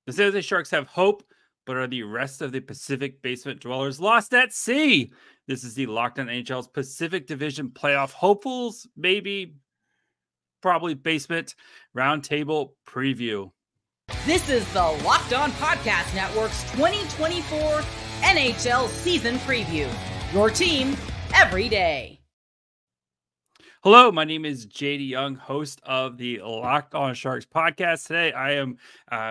The San Jose Sharks have hope, but are the rest of the Pacific basement dwellers lost at sea? This is the Locked On NHL's Pacific Division playoff hopefuls, maybe, probably basement roundtable preview. This is the Locked On Podcast Network's 2024 NHL Season Preview. Your team every day. Hello, my name is JD Young, host of the Locked On Sharks podcast. Today, I am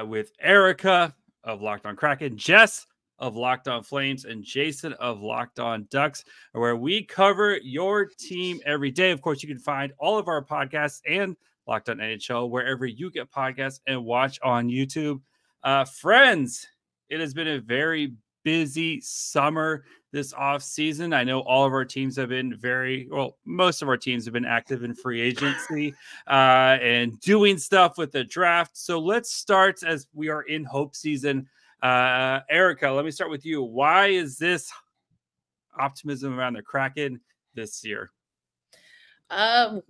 with Erica of Locked On Kraken, Jess of Locked On Flames, and Jason of Locked On Ducks, where we cover your team every day. Of course, you can find all of our podcasts and Locked On NHL wherever you get podcasts and watch on YouTube. Friends, it has been a very busy summer this off season. I know all of our teams have been most of our teams have been active in free agency and doing stuff with the draft. So let's start as we are in hope season. Erica, let me start with you. Why is this optimism around the Kraken this year? Last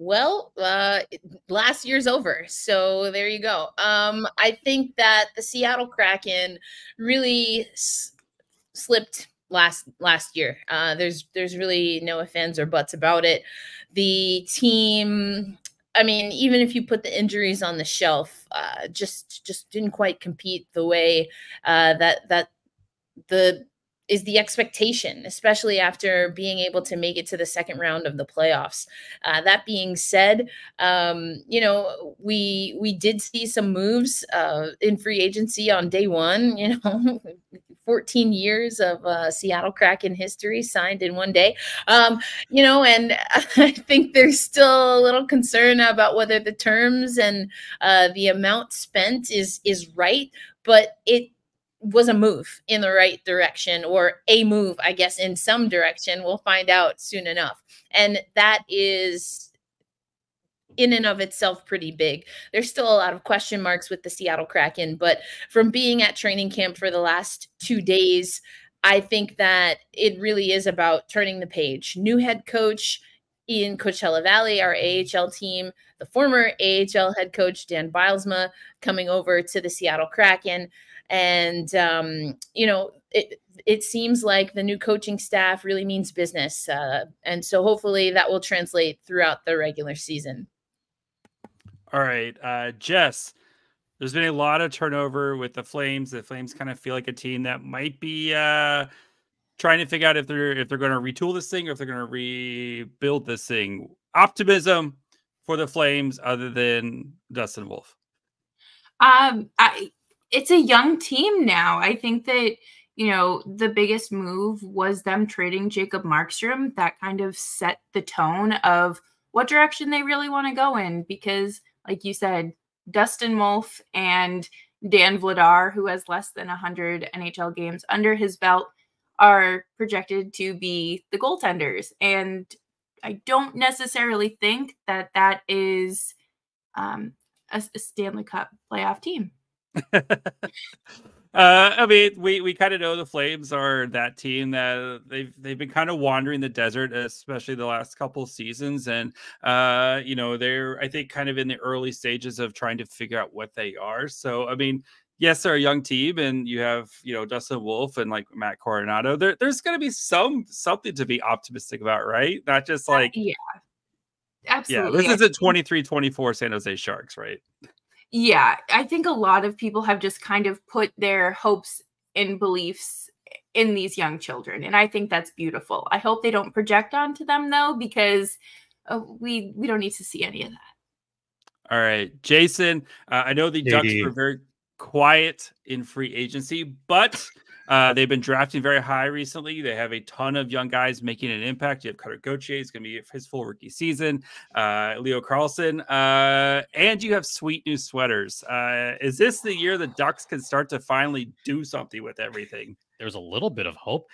year's over. So there you go. I think that the Seattle Kraken really slipped last year. There's really no ifs, ands, or buts about it. The team, I mean, even if you put the injuries on the shelf, just didn't quite compete the way that is the expectation, especially after being able to make it to the second round of the playoffs. That being said, we did see some moves in free agency on day one, 14 years of Seattle Kraken history signed in one day, and I think there's still a little concern about whether the terms and the amount spent is right, but it was a move in the right direction, or a move, I guess, in some direction. We'll find out soon enough. And that is in and of itself pretty big. There's still a lot of question marks with the Seattle Kraken, but from being at training camp for the last 2 days, I think that it really is about turning the page. New head coach in Coachella Valley, our AHL team, the former AHL head coach, Dan Bylsma, coming over to the Seattle Kraken. And, it seems like the new coaching staff really means business. And so hopefully that will translate throughout the regular season. All right. Jess, there's been a lot of turnover with the Flames. The Flames kind of feel like a team that might be trying to figure out if they're going to retool this thing or if they're going to rebuild this thing. Optimism for the Flames other than Dustin Wolf. It's a young team now. I think that, the biggest move was them trading Jacob Markstrom. That kind of set the tone of what direction they really want to go in, because like you said, Dustin Wolf and Dan Vladar, who has less than 100 NHL games under his belt, are projected to be the goaltenders. And I don't necessarily think that is a Stanley Cup playoff team. I mean, we kind of know the Flames are that team that they've been kind of wandering the desert, especially the last couple of seasons, and they're, I think, kind of in the early stages of trying to figure out what they are. So I mean, yes, they're a young team, and you have Dustin Wolf and like Matt Coronado. There's going to be something to be optimistic about, right? Not just like absolutely. Yeah, this isn't 23-24 San Jose Sharks, right? Yeah, I think a lot of people have just kind of put their hopes and beliefs in these young children, and I think that's beautiful. I hope they don't project onto them, though, because we don't need to see any of that. All right, Jason, I know the Ducks were very quiet in free agency, but they've been drafting very high recently. They have a ton of young guys making an impact. You have Cutter Gauthier, is going to be his full rookie season. Leo Carlson, and you have sweet new sweaters. Is this the year the Ducks can start to finally do something with everything? There's a little bit of hope.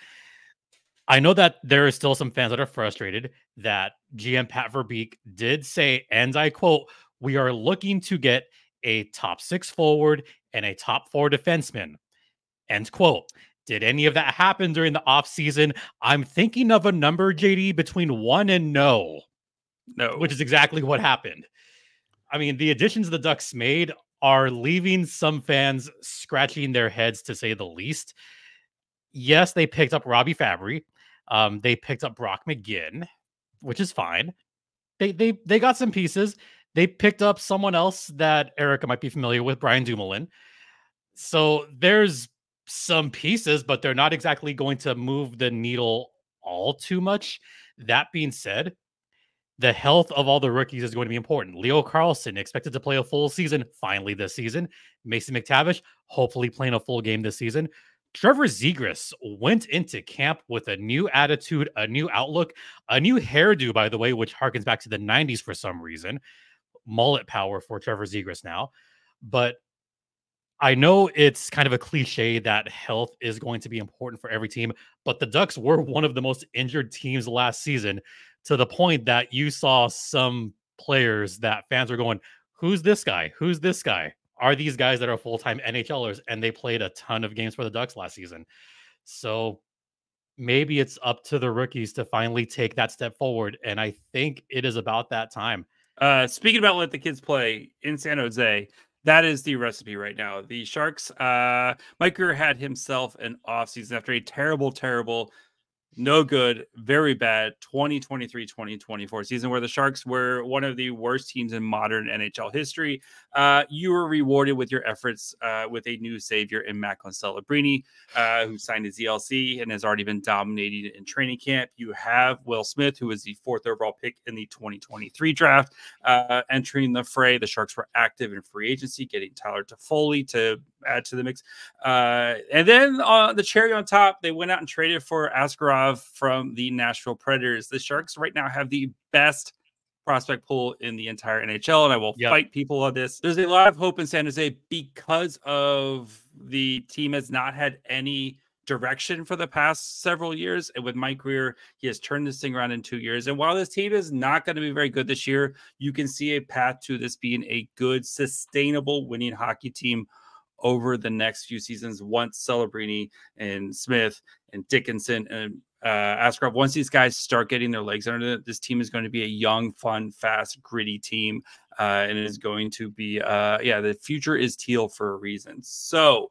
I know that there are still some fans that are frustrated that GM Pat Verbeek did say, and I quote, "We are looking to get a top 6 forward and a top 4 defenseman." End quote. Did any of that happen during the offseason? I'm thinking of a number, JD, between 1 and no, which is exactly what happened. I mean, the additions the Ducks made are leaving some fans scratching their heads, to say the least. Yes, they picked up Robbie Fabry. They picked up Brock McGinn, which is fine. They got some pieces. They picked up someone else that Erica might be familiar with, Brian Dumoulin. So there's some pieces, but they're not exactly going to move the needle all too much. That being said, the health of all the rookies is going to be important. Leo Carlson expected to play a full season finally this season. Mason McTavish hopefully playing a full game this season. Trevor Zegras went into camp with a new attitude, a new outlook, a new hairdo, by the way, which harkens back to the 90s for some reason. Mullet power for Trevor Zegras now. But I know it's kind of a cliche that health is going to be important for every team, but the Ducks were one of the most injured teams last season, to the point that you saw some players that fans were going, who's this guy? Who's this guy? Are these guys that are full-time NHLers? And they played a ton of games for the Ducks last season. So maybe it's up to the rookies to finally take that step forward. And I think it is about that time. Speaking about let the kids play in San Jose, that is the recipe right now. The Sharks, Mike Grier had himself an offseason after a terrible, no good, very bad 2023-2024 season where the Sharks were one of the worst teams in modern NHL history. You were rewarded with your efforts with a new savior in Macklin Celebrini, who signed his ELC and has already been dominating in training camp. You have Will Smith, who was the 4th overall pick in the 2023 draft, entering the fray. The Sharks were active in free agency, getting Tyler Toffoli to add to the mix. And then the cherry on top, they went out and traded for Askarov from the Nashville Predators. The Sharks right now have the best prospect pool in the entire NHL, and I will fight people on this. There's a lot of hope in San Jose because of the team has not had any direction for the past several years. And with Mike Grier, he has turned this thing around in 2 years. And while this team is not going to be very good this year, you can see a path to this being a good, sustainable winning hockey team over the next few seasons once Celebrini and Smith and Dickinson and Askarov, once these guys start getting their legs under it, this team is going to be a young, fun, fast, gritty team. And it is going to be, the future is teal for a reason. So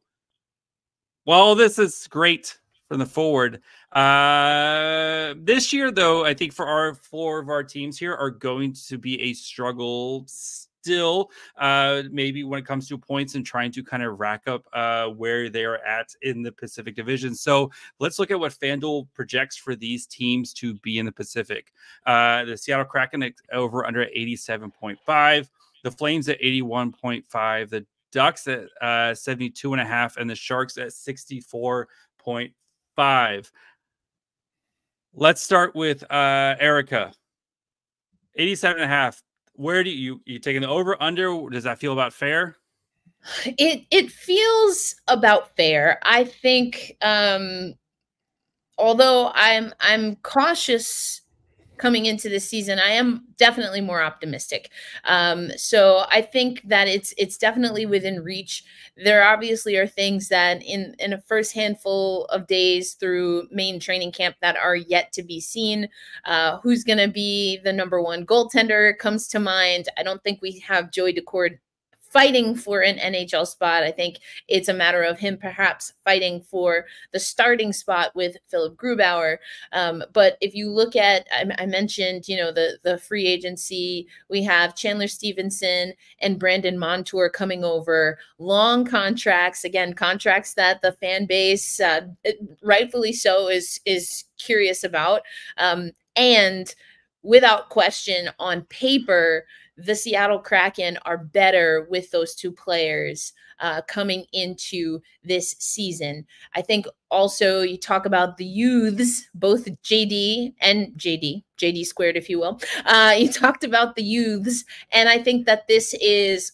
while this is great from the forward, this year, though, I think for our 4 of our teams here are going to be a struggle still, maybe when it comes to points and trying to kind of rack up where they are at in the Pacific Division. So let's look at what FanDuel projects for these teams to be in the Pacific. The Seattle Kraken over under 87.5, the Flames at 81.5, the Ducks at 72.5, and the Sharks at 64.5. Let's start with Erica. 87.5. Where do you taking the over under? Does that feel about fair? It feels about fair. I think although I'm cautious coming into this season, I am definitely more optimistic. So I think that it's definitely within reach. There obviously are things that in a first handful of days through main training camp that are yet to be seen. Who's going to be the #1 goaltender comes to mind. I don't think we have Joey Daccord fighting for an NHL spot. I think it's a matter of him perhaps fighting for the starting spot with Philip Grubauer. But if you look at, I mentioned, the free agency, we have Chandler Stevenson and Brandon Montour coming over, long contracts, again, contracts that the fan base, rightfully so, is curious about. And without question, on paper, the Seattle Kraken are better with those 2 players coming into this season. I think also you talk about the youths, both JD and JD squared, if you will. You talked about the youths, and I think that it's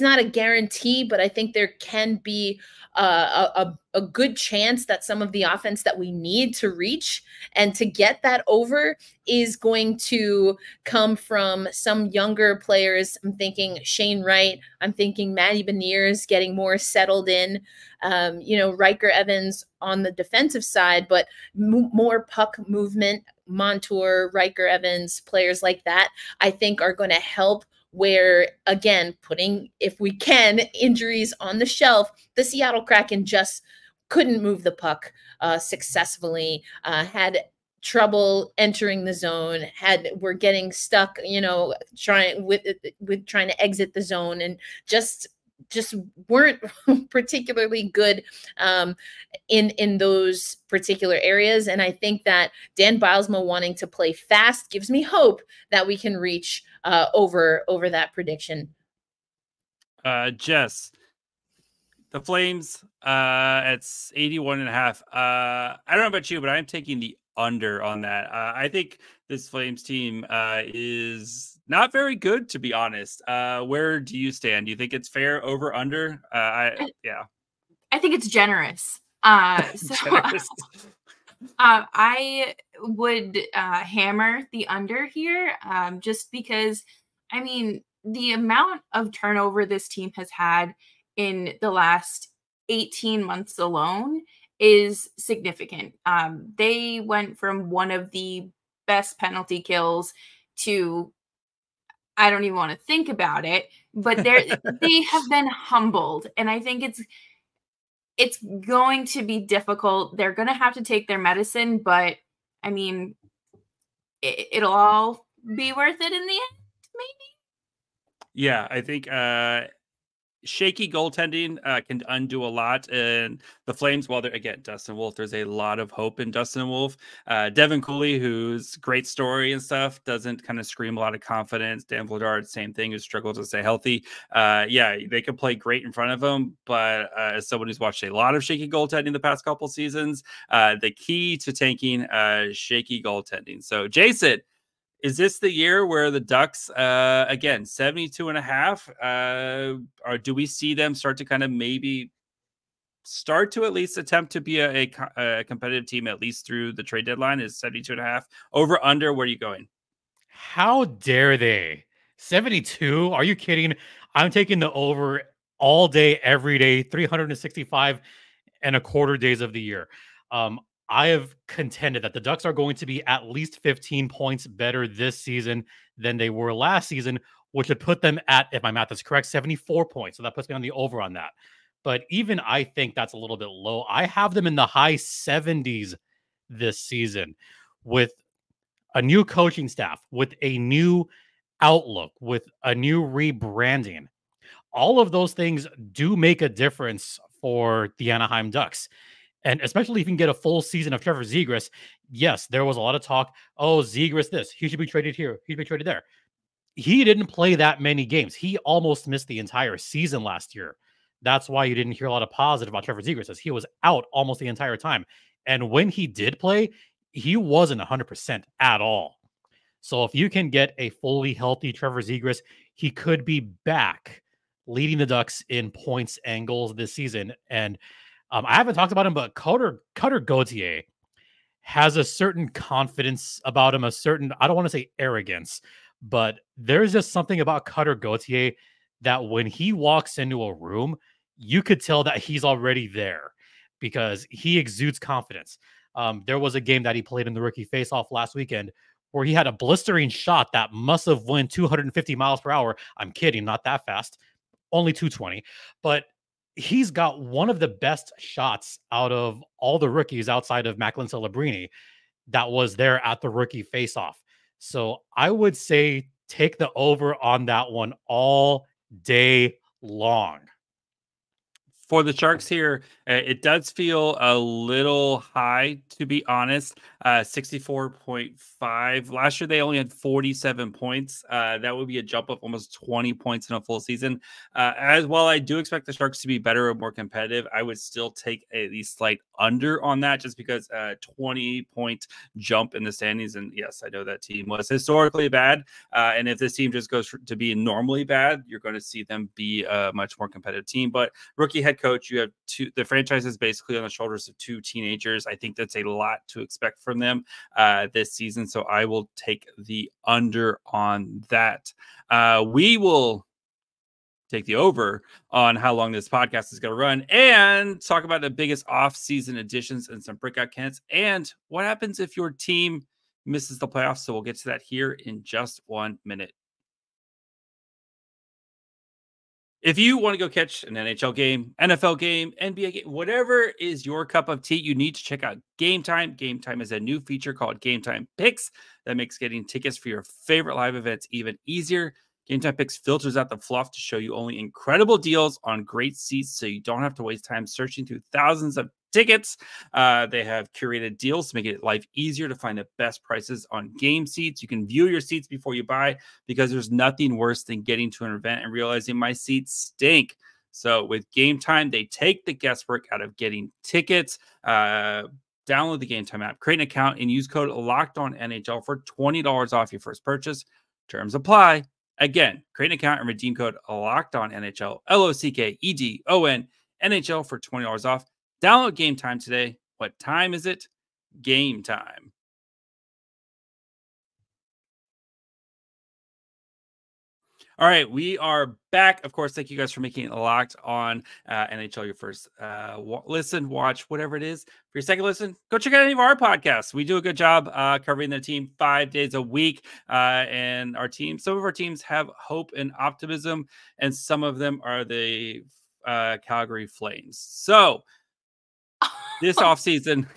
not a guarantee, but I think there can be a good chance that some of the offense that we need to reach and to get that over is going to come from some younger players. I'm thinking Shane Wright. I'm thinking Matty Beniers getting more settled in. Riker Evans on the defensive side, but more puck movement. Montour, Riker Evans, players like that, I think are going to help where, again, putting, if we can, injuries on the shelf, the Seattle Kraken just couldn't move the puck successfully, had trouble entering the zone, were getting stuck, trying to exit the zone, and just weren't particularly good in those particular areas. And I think that Dan Bilesma wanting to play fast gives me hope that we can reach over that prediction. Jess, the Flames, it's 81.5. I don't know about you, but I'm taking the under on that. I think this Flames team is not very good, to be honest. Where do you stand? Do you think it's fair, over, under? Yeah. I think it's generous. Generous. I would hammer the under here, just because, I mean, the amount of turnover this team has had in the last 18 months alone is significant. They went from one of the best penalty kills to, I don't even want to think about it, but they have been humbled. And I think it's going to be difficult. They're going to have to take their medicine, but I mean, it'll all be worth it in the end, maybe. Yeah, I think shaky goaltending can undo a lot. And the Flames, well, again, Dustin Wolf, there's a lot of hope in Dustin Wolf. Devin Cooley, who's great story and stuff, doesn't kind of scream a lot of confidence. Dan Vladar, same thing, who struggles to stay healthy. Yeah, they can play great in front of him, but as someone who's watched a lot of shaky goaltending the past couple seasons, the key to tanking shaky goaltending. So, Jason, is this the year where the Ducks, again, 72.5, or do we see them start to kind of maybe start to at least attempt to be a competitive team, at least through the trade deadline? Is 72.5 over, under? Where are you going? How dare they? 72? Are you kidding? I'm taking the over all day, every day, 365 and a quarter days of the year. I have contended that the Ducks are going to be at least 15 points better this season than they were last season, which would put them at, if my math is correct, 74 points. So that puts me on the over on that. But even I think that's a little bit low. I have them in the high 70s this season, with a new coaching staff, with a new outlook, with a new rebranding. All of those things do make a difference for the Anaheim Ducks. And especially if you can get a full season of Trevor Zegras. Yes, there was a lot of talk. Oh, Zegras this. He should be traded here. He should be traded there. He didn't play that many games. He almost missed the entire season last year. That's why you didn't hear a lot of positive about Trevor Zegras, as he was out almost the entire time. And when he did play, he wasn't 100% at all. So if you can get a fully healthy Trevor Zegras, he could be back leading the Ducks in points and goals this season. And I haven't talked about him, but Cutter Gauthier has a certain confidence about him, a certain, I don't want to say arrogance, but there's just something about Cutter Gauthier that when he walks into a room, you could tell that he's already there because he exudes confidence. There was a game that he played in the rookie faceoff last weekend where he had a blistering shot that must have went 250 miles per hour. I'm kidding, not that fast, only 220, but he's got one of the best shots out of all the rookies outside of Macklin Celebrini that was there at the rookie faceoff. So I would say take the over on that one all day long. For the Sharks here, it does feel a little high, to be honest. 64.5. Last year, they only had 47 points. That would be a jump of almost 20 points in a full season. As well, I do expect the Sharks to be better and more competitive. I would still take a slight under on that, just because 20-point jump in the standings. And yes, I know that team was historically bad. And if this team just goes to be normally bad, you're going to see them be a much more competitive team. But rookie head coach, you have the franchise is basically on the shoulders of two teenagers. I think that's a lot to expect from them this season. So I will take the under on that. We will take the over on how long this podcast is going to run and talk about the biggest off-season additions and some breakout candidates and what happens if your team misses the playoffs. So we'll get to that here in just 1 minute. If you want to go catch an NHL game, NFL game, NBA game, whatever is your cup of tea, you need to check out Game Time. Game Time is a new feature called Game Time Picks that makes getting tickets for your favorite live events even easier. Game Time Picks filters out the fluff to show you only incredible deals on great seats, so you don't have to waste time searching through thousands of tickets. They have curated deals to make it life easier to find the best prices on game seats. You can view your seats before you buy, because there's nothing worse than getting to an event and realizing my seats stink. So with Game Time, they take the guesswork out of getting tickets. Download the Game Time app, create an account, and use code LOCKEDONNHL for $20 off your first purchase. Terms apply. Again, create an account and redeem code LOCKEDONNHL, LOCKEDON NHL for $20 off. Download Game Time today. What time is it? Game time. All right, we are back. Of course, thank you guys for making it Locked On NHL your first listen, watch, whatever it is. For your second listen, go check out any of our podcasts. We do a good job covering the team 5 days a week. And our team, some of our teams have hope and optimism, and some of them are the Calgary Flames. So this offseason,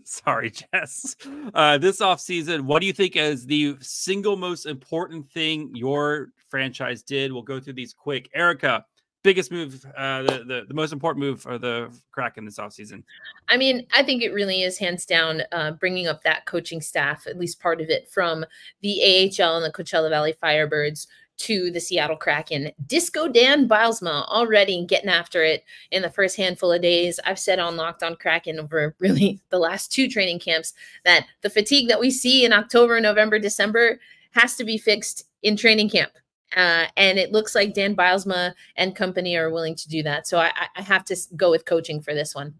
sorry, Jess. This offseason, what do you think is the single most important thing your franchise did? We'll go through these quick. Erica, biggest move, the most important move for the Kraken this offseason? I mean, I think it really is hands down bringing up that coaching staff, at least part of it, from the AHL and the Coachella Valley Firebirds to the Seattle Kraken. Disco Dan Bilesma already getting after it in the first handful of days. I've said on Locked On Kraken over really the last 2 training camps that the fatigue that we see in October, November, December has to be fixed in training camp. And it looks like Dan Bilesma and company are willing to do that. So I have to go with coaching for this one.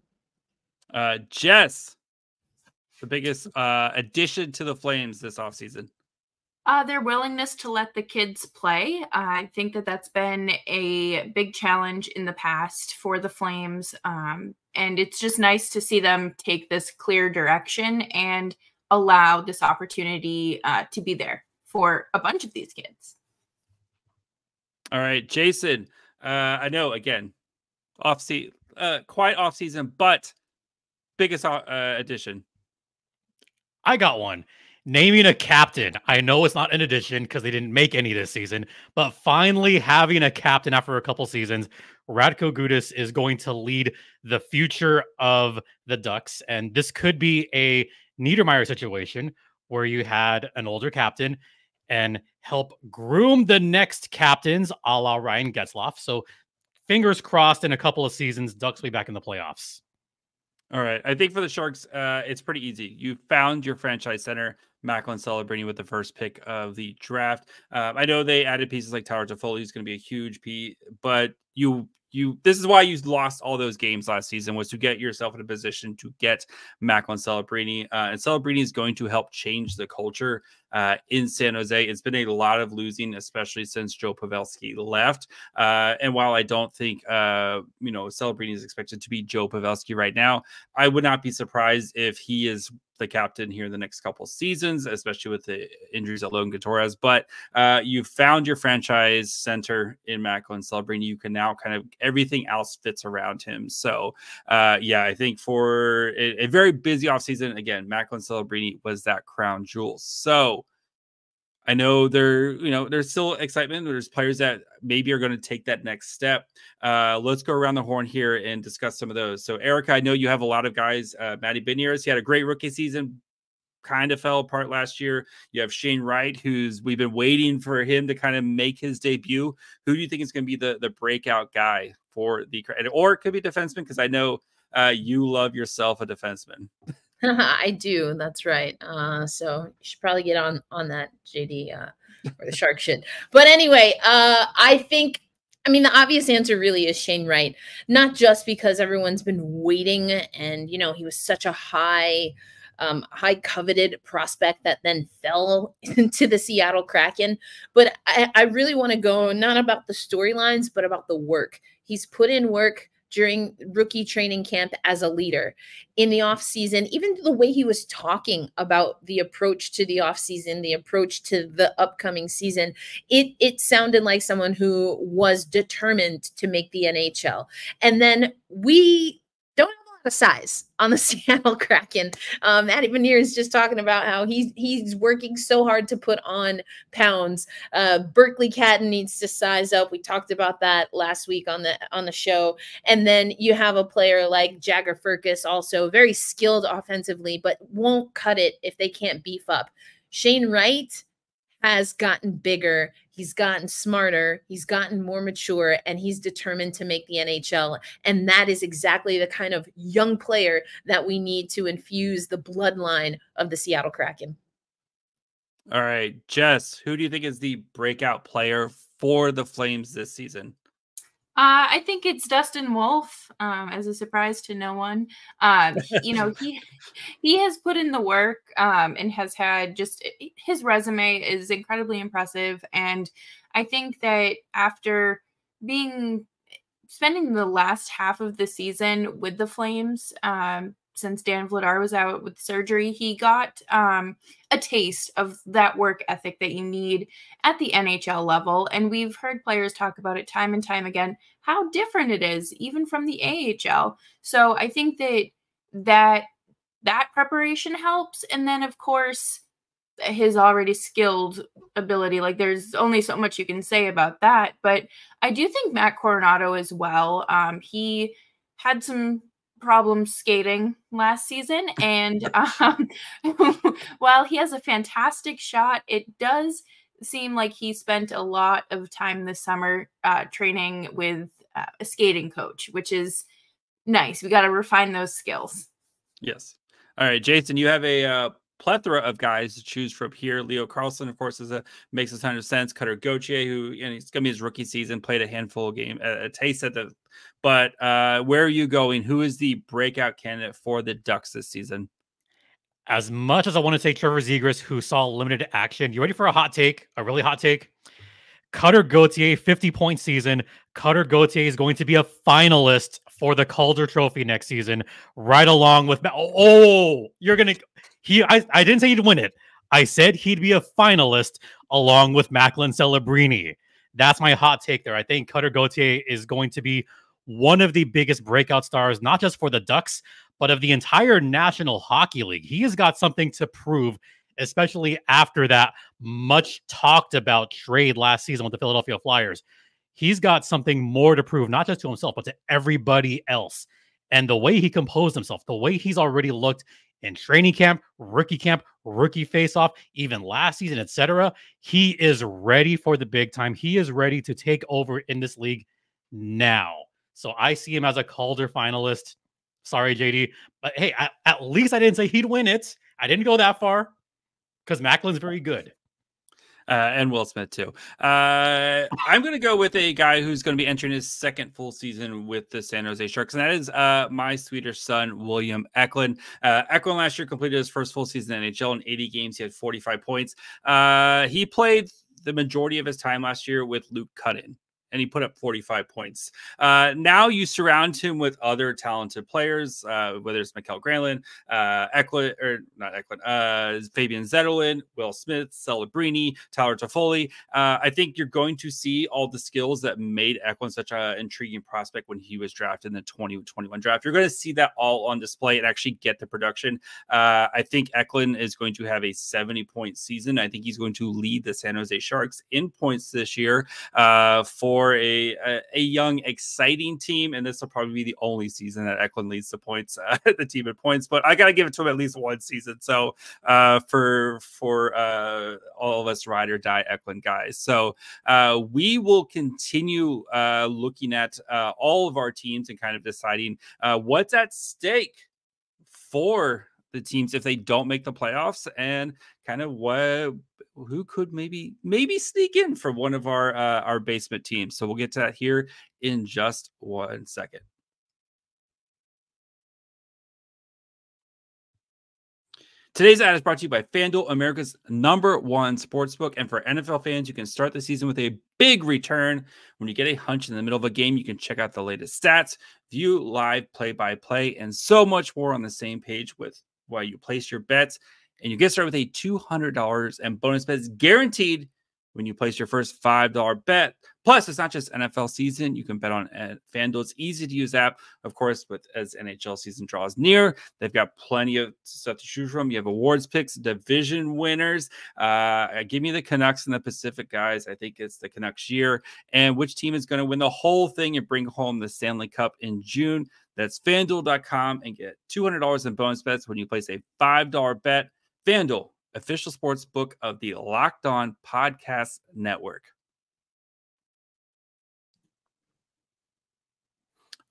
Jess, the biggest addition to the Flames this offseason? Their willingness to let the kids play. I think that that's been a big challenge in the past for the Flames. And it's just nice to see them take this clear direction and allow this opportunity to be there for a bunch of these kids. All right, Jason, I know, again, quiet off season, but biggest addition. I got one. Naming a captain. I know it's not an addition because they didn't make any this season, but finally having a captain after a couple seasons. Radko Gudas is going to lead the future of the Ducks, and this could be a Niedermayer situation where you had an older captain and help groom the next captains, a la Ryan Getzlaf. So fingers crossed, in a couple of seasons, Ducks will be back in the playoffs. All right. I think for the Sharks, it's pretty easy. You found your franchise center, Macklin Celebrini, with the first pick of the draft. I know they added pieces like Tyler Toffoli, who's going to be a huge piece, but this is why you lost all those games last season, was to get yourself in a position to get Macklin Celebrini. And Celebrini is going to help change the culture in San Jose. It's been a lot of losing, especially since Joe Pavelski left. And while I don't think, Celebrini is expected to be Joe Pavelski right now, I would not be surprised if he is the captain here in the next couple seasons, especially with the injuries at Logan Gutierrez. But you found your franchise center in Macklin Celebrini. You can now kind of, everything else fits around him. So I think for a very busy offseason, again, Macklin Celebrini was that crown jewel. So I know there's still excitement. There's players that maybe are going to take that next step. Let's go around the horn here and discuss some of those. So, Erica, I know you have a lot of guys. Matty Beniers, he had a great rookie season, kind of fell apart last year. You have Shane Wright, we've been waiting for him to kind of make his debut. Who do you think is going to be the breakout guy for the, or it could be defenseman? Because I know you love yourself a defenseman. I do. That's right. So you should probably get on that, JD, or the Shark should. But anyway, I think, the obvious answer really is Shane Wright, not just because everyone's been waiting and, he was such a high coveted prospect that then fell into the Seattle Kraken. But I really want to go not about the storylines, but about the work. He's put in work during rookie training camp as a leader. In the offseason, even the way he was talking about the approach to the offseason, the approach to the upcoming season, it sounded like someone who was determined to make the NHL. And then we don't have a lot of size on the Seattle Kraken. Matty Benier is just talking about how he's working so hard to put on pounds. Berkeley Catton needs to size up. We talked about that last week on the show. And then you have a player like Jagger Firkus, also very skilled offensively, but won't cut it if they can't beef up. Shane Wright has gotten bigger, he's gotten smarter, he's gotten more mature, and he's determined to make the NHL. And that is exactly the kind of young player that we need to infuse the bloodline of the Seattle Kraken. All right, Jess, who do you think is the breakout player for the Flames this season? I think it's Dustin Wolf, as a surprise to no one. He has put in the work and has had his resume is incredibly impressive. And I think that after spending the last half of the season with the Flames, since Dan Vladar was out with surgery, he got a taste of that work ethic that you need at the NHL level. And we've heard players talk about it time and time again, how different it is, even from the AHL. So I think that preparation helps. And then, of course, his already skilled ability, like there's only so much you can say about that. But I do think Matt Coronado as well. He had some problems skating last season, and while he has a fantastic shot, it does seem like he spent a lot of time this summer training with a skating coach, which is nice. We got to refine those skills. Yes. All right, Jason, you have a plethora of guys to choose from here. Leo Carlson, of course, makes a ton of sense. Cutter Gauthier, who it's going to be his rookie season, played a handful of games, a taste at the. But where are you going? Who is the breakout candidate for the Ducks this season? As much as I want to say Trevor Zegras, who saw limited action, you ready for a hot take? A really hot take? Cutter Gauthier, 50-point season. Cutter Gauthier is going to be a finalist for the Calder Trophy next season, right along with. You're gonna. I didn't say he'd win it. I said he'd be a finalist along with Macklin Celebrini. That's my hot take there. I think Cutter Gauthier is going to be one of the biggest breakout stars, not just for the Ducks, but of the entire National Hockey League. He has got something to prove, especially after that much talked about trade last season with the Philadelphia Flyers. He's got something more to prove, not just to himself, but to everybody else. And the way he composed himself, the way he's already looked in training camp, rookie faceoff, even last season, etc. He is ready for the big time. He is ready to take over in this league now. So I see him as a Calder finalist. Sorry, JD. But hey, at least I didn't say he'd win it. I didn't go that far because Macklin's very good. And Will Smith, too. I'm going to go with a guy who's going to be entering his second full season with the San Jose Sharks, and that is my Swedish son, William Eklund. Eklund last year completed his first full season in NHL. In 80 games, he had 45 points. He played the majority of his time last year with Luke Cudden, and he put up 45 points. Now you surround him with other talented players, whether it's Mikael Granlund, Fabian Zetterlund, Will Smith, Celebrini, Tyler Toffoli. I think you're going to see all the skills that made Eklund such an intriguing prospect when he was drafted in the 2021 draft. You're going to see that all on display and actually get the production. I think Eklund is going to have a 70-point season. I think he's going to lead the San Jose Sharks in points this year for a young, exciting team, and this will probably be the only season that Eklund leads the points, the team in points. But I got to give it to him at least one season. So for all of us ride or die Eklund guys, so we will continue looking at all of our teams and kind of deciding what's at stake for the teams if they don't make the playoffs, and kind of who could maybe sneak in for one of our basement teams. So we'll get to that here in just 1 second. Today's ad is brought to you by FanDuel, America's #1 sportsbook. And for NFL fans, you can start the season with a big return. When you get a hunch in the middle of a game, you can check out the latest stats, view live play-by-play, and so much more on the same page with while you place your bets. And you get started with a $200 and bonus bets guaranteed when you place your first $5 bet. Plus, it's not just NFL season. You can bet on FanDuel's easy-to-use app, of course, but as NHL season draws near, they've got plenty of stuff to choose from. You have awards picks, division winners. Give me the Canucks and the Pacific, guys. I think it's the Canucks year. And which team is going to win the whole thing and bring home the Stanley Cup in June? That's FanDuel.com and get $200 in bonus bets when you place a $5 bet. FanDuel, official sports book of the Locked On Podcast Network.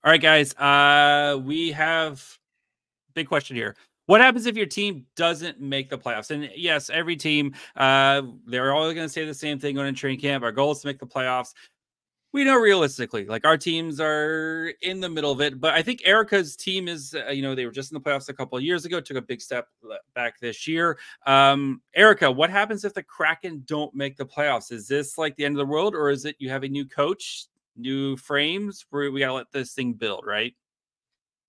All right, guys, we have a big question here. What happens if your team doesn't make the playoffs? And yes, every team, they're all going to say the same thing going into training camp. Our goal is to make the playoffs. We know realistically, like our teams are in the middle of it, but I think Erica's team is, they were just in the playoffs a couple of years ago, took a big step back this year. Erica, what happens if the Kraken don't make the playoffs? Is this like the end of the world, or is it you have a new coach, new frames, where we got to let this thing build, right?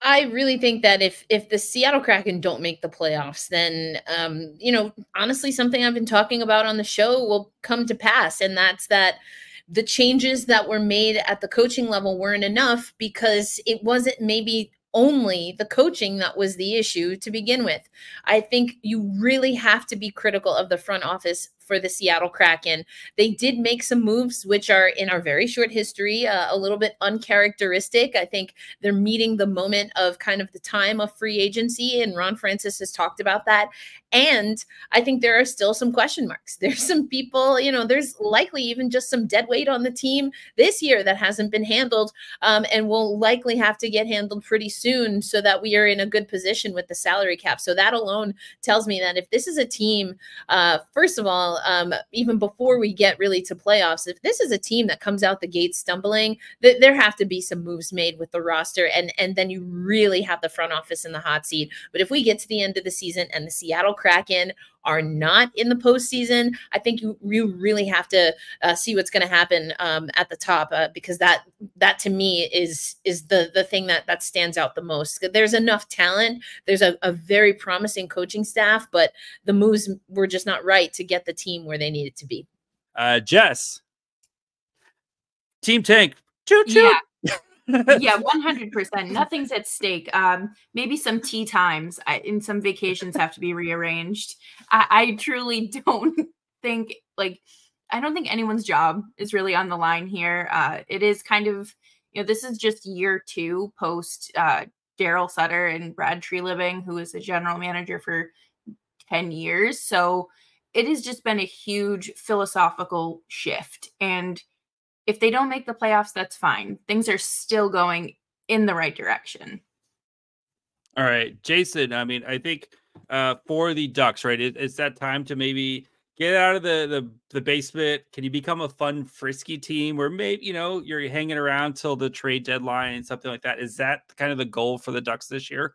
I really think that if the Seattle Kraken don't make the playoffs, then, honestly, something I've been talking about on the show will come to pass. And that's that the changes that were made at the coaching level weren't enough because it wasn't maybe only the coaching that was the issue to begin with. I think you really have to be critical of the front office for the Seattle Kraken. They did make some moves, which are in our very short history, a little bit uncharacteristic. I think they're meeting the moment of kind of the time of free agency, and Ron Francis has talked about that. And I think there are still some question marks. There's some people, there's likely even just some dead weight on the team this year that hasn't been handled, and will likely have to get handled pretty soon so that we are in a good position with the salary cap. So that alone tells me that if this is a team, first of all, even before we get really to playoffs, if this is a team that comes out the gate stumbling, there have to be some moves made with the roster, and then you really have the front office in the hot seat. But if we get to the end of the season and the Seattle Kraken are not in the postseason, I think you really have to see what's going to happen at the top, because that to me is the thing that stands out the most. There's enough talent. There's a very promising coaching staff, but the moves were just not right to get the team where they needed to be. Jess, Team Tank, choo-choo. Yeah. Yeah, 100%. Nothing's at stake. Maybe some tea times and some vacations have to be rearranged. I truly don't think I don't think anyone's job is really on the line here. It is kind of, this is just year 2 post Daryl Sutter and Brad Treliving, who was the general manager for 10 years. So it has just been a huge philosophical shift. And if they don't make the playoffs, that's fine. Things are still going in the right direction. All right, Jason, I mean, I think for the Ducks, right, it's that time to maybe get out of the basement. Can you become a fun, frisky team where maybe, you're hanging around till the trade deadline and something like that? Is that kind of the goal for the Ducks this year?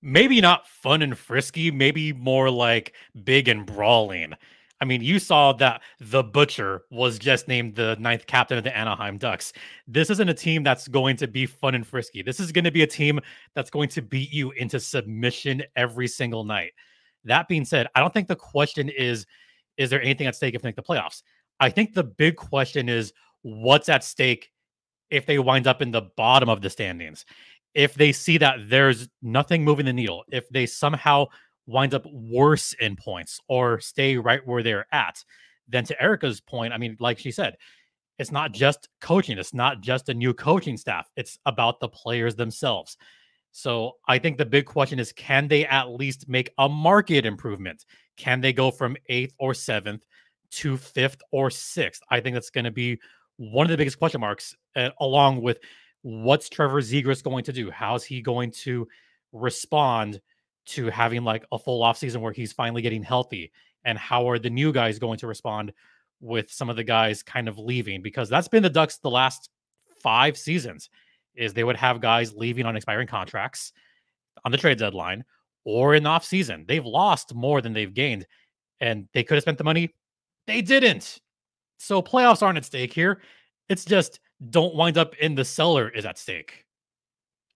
Maybe not fun and frisky, maybe more like big and brawling. I mean, you saw that the Butcher was just named the 9th captain of the Anaheim Ducks. This isn't a team that's going to be fun and frisky. This is going to be a team that's going to beat you into submission every single night. That being said, I don't think the question is there anything at stake if they make the playoffs? I think the big question is what's at stake if they wind up in the bottom of the standings. If they see that there's nothing moving the needle, if they somehow wind up worse in points or stay right where they're at, then to Erica's point, I mean, like she said, it's not just coaching. It's not just a new coaching staff. It's about the players themselves. So I think the big question is, can they at least make a market improvement? Can they go from 8th or 7th to 5th or 6th? I think that's going to be one of the biggest question marks, along with what's Trevor Zegras going to do? How's he going to respond to having like a full offseason where he's finally getting healthy? And how are the new guys going to respond with some of the guys kind of leaving? Because that's been the Ducks the last 5 seasons, is they would have guys leaving on expiring contracts on the trade deadline, or in the offseason. They've lost more than they've gained, and they could have spent the money. They didn't. So playoffs aren't at stake here. It's just don't wind up in the cellar is at stake,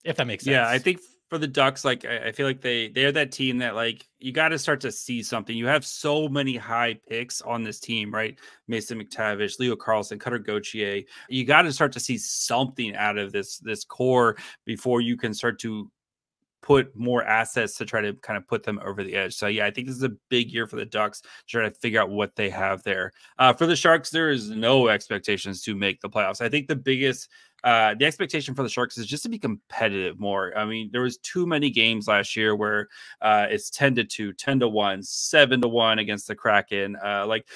if that makes sense. Yeah, I think for the Ducks, like I feel like they're that team that like you got to start to see something. You have so many high picks on this team, right? Mason McTavish, Leo Carlson, Cutter Gauthier. You got to start to see something out of this core before you can start to put more assets to try to kind of put them over the edge. So yeah, I think this is a big year for the Ducks to try to figure out what they have there. For the Sharks, there is no expectations to make the playoffs. I think the biggest the expectation for the Sharks is just to be competitive more. I mean, there was too many games last year where it's 10-2, 10-1, 7-1 against the Kraken. Like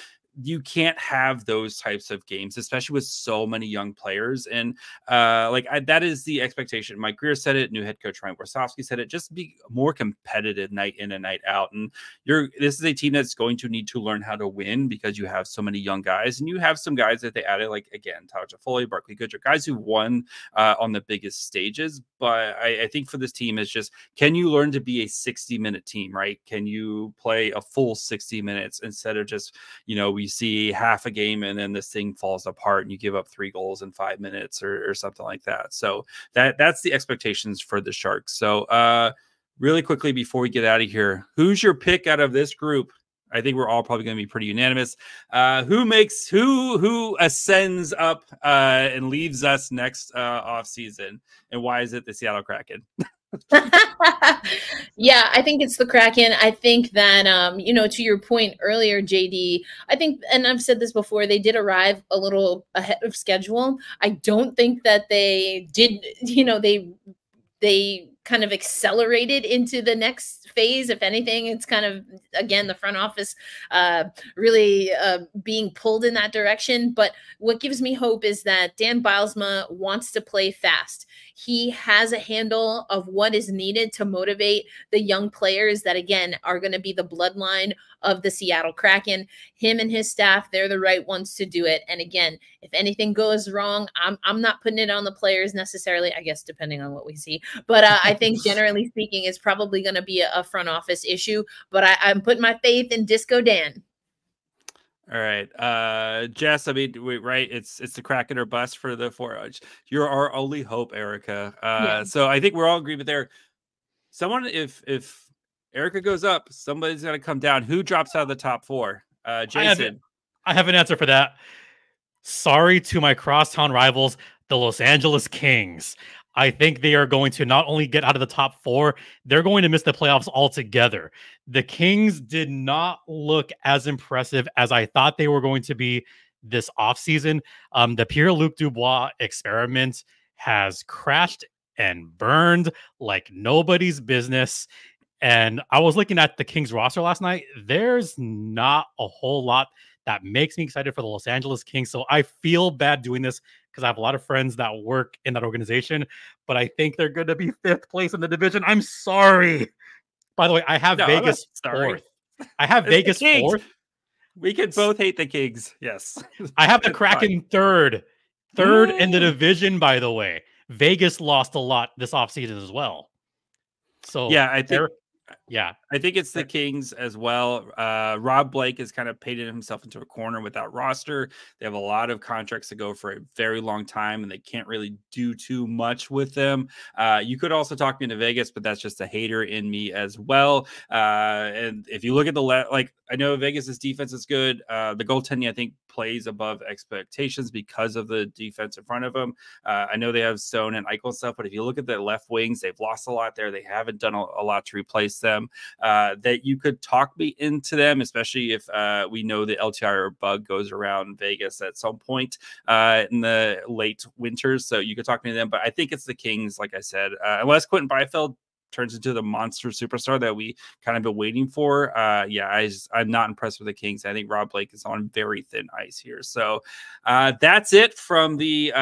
you can't have those types of games, especially with so many young players. And that is the expectation. Mike Greer said it. New head coach Ryan Warsofsky said it. Just be more competitive night in and night out. And this is a team that's going to need to learn how to win because you have so many young guys, and you have some guys that they added, like again, Tyler Toffoli, Barclay Goodrow, guys who won on the biggest stages. But I think for this team, it's just, can you learn to be a 60-minute team, right? Can you play a full 60 minutes instead of just, we see half a game and then this thing falls apart and you give up 3 goals in 5 minutes or something like that. So that's the expectations for the Sharks. So really quickly before we get out of here, who's your pick out of this group? I think we're all probably going to be pretty unanimous. Who ascends up and leaves us next off season, and why is it the Seattle Kraken? Yeah, I think it's the Kraken. I think that, to your point earlier, JD, I think, and I've said this before, they did arrive a little ahead of schedule. I don't think that they did, they kind of accelerated into the next phase. If anything, it's kind of, again, the front office really being pulled in that direction. But what gives me hope is that Dan Bylsma wants to play fast. He has a handle of what is needed to motivate the young players that, again, are going to be the bloodline of the Seattle Kraken. Him and his staff, they're the right ones to do it. And again, if anything goes wrong, I'm not putting it on the players necessarily, I guess, depending on what we see. But I think generally speaking, it's probably going to be a front office issue. But I'm putting my faith in Disco Dan. All right, Jess. I mean, right? It's the Kraken or bust for the 4. You're our only hope, Erica. Yeah. So I think we're all agreement there. Someone, if Erica goes up, somebody's got to come down. Who drops out of the top 4? Jason. I have an answer for that. Sorry to my crosstown rivals, the Los Angeles Kings. I think they are going to not only get out of the top 4, they're going to miss the playoffs altogether. The Kings did not look as impressive as I thought they were going to be this offseason. The Pierre-Luc Dubois experiment has crashed and burned like nobody's business. And I was looking at the Kings roster last night. There's not a whole lot that makes me excited for the Los Angeles Kings. So I feel bad doing this because I have a lot of friends that work in that organization, but I think they're going to be 5th place in the division. I'm sorry. By the way, I have Vegas 4th. I have Vegas 4th. We can both hate the Kings. Yes. I have the Kraken 3rd in the division, by the way. Vegas lost a lot this offseason as well. So yeah, I think it's the Kings as well. Rob Blake has kind of painted himself into a corner with that roster. They have a lot of contracts to go for a very long time, and they can't really do too much with them. You could also talk me into Vegas, but that's just a hater in me as well. And if you look at I know Vegas's defense is good. The goaltending, I think, plays above expectations because of the defense in front of them. I know they have Stone and Eichel stuff, but if you look at the left wings, they've lost a lot there. They haven't done a lot to replace them. That you could talk me into them, especially if we know the LTIR bug goes around Vegas at some point in the late winters. So you could talk me to them, but I think it's the Kings, like I said, unless Quentin Byfield turns into the monster superstar that we kind of been waiting for. I'm not impressed with the Kings. I think Rob Blake is on very thin ice here. So that's it from the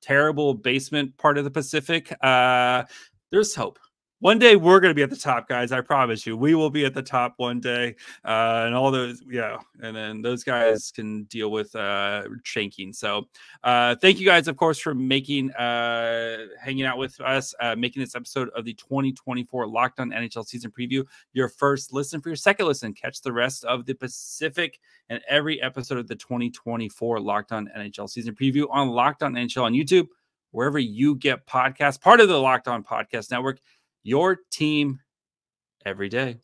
terrible basement part of the Pacific. There's hope. One day we're going to be at the top, guys. I promise you, we will be at the top one day. And all those, and then those guys can deal with shanking. So thank you guys, of course, for making hanging out with us, making this episode of the 2024 Locked On NHL Season Preview your first listen. For your second listen, catch the rest of the Pacific and every episode of the 2024 Locked On NHL Season Preview on Locked On NHL on YouTube, wherever you get podcasts, part of the Locked On Podcast Network. Your team every day.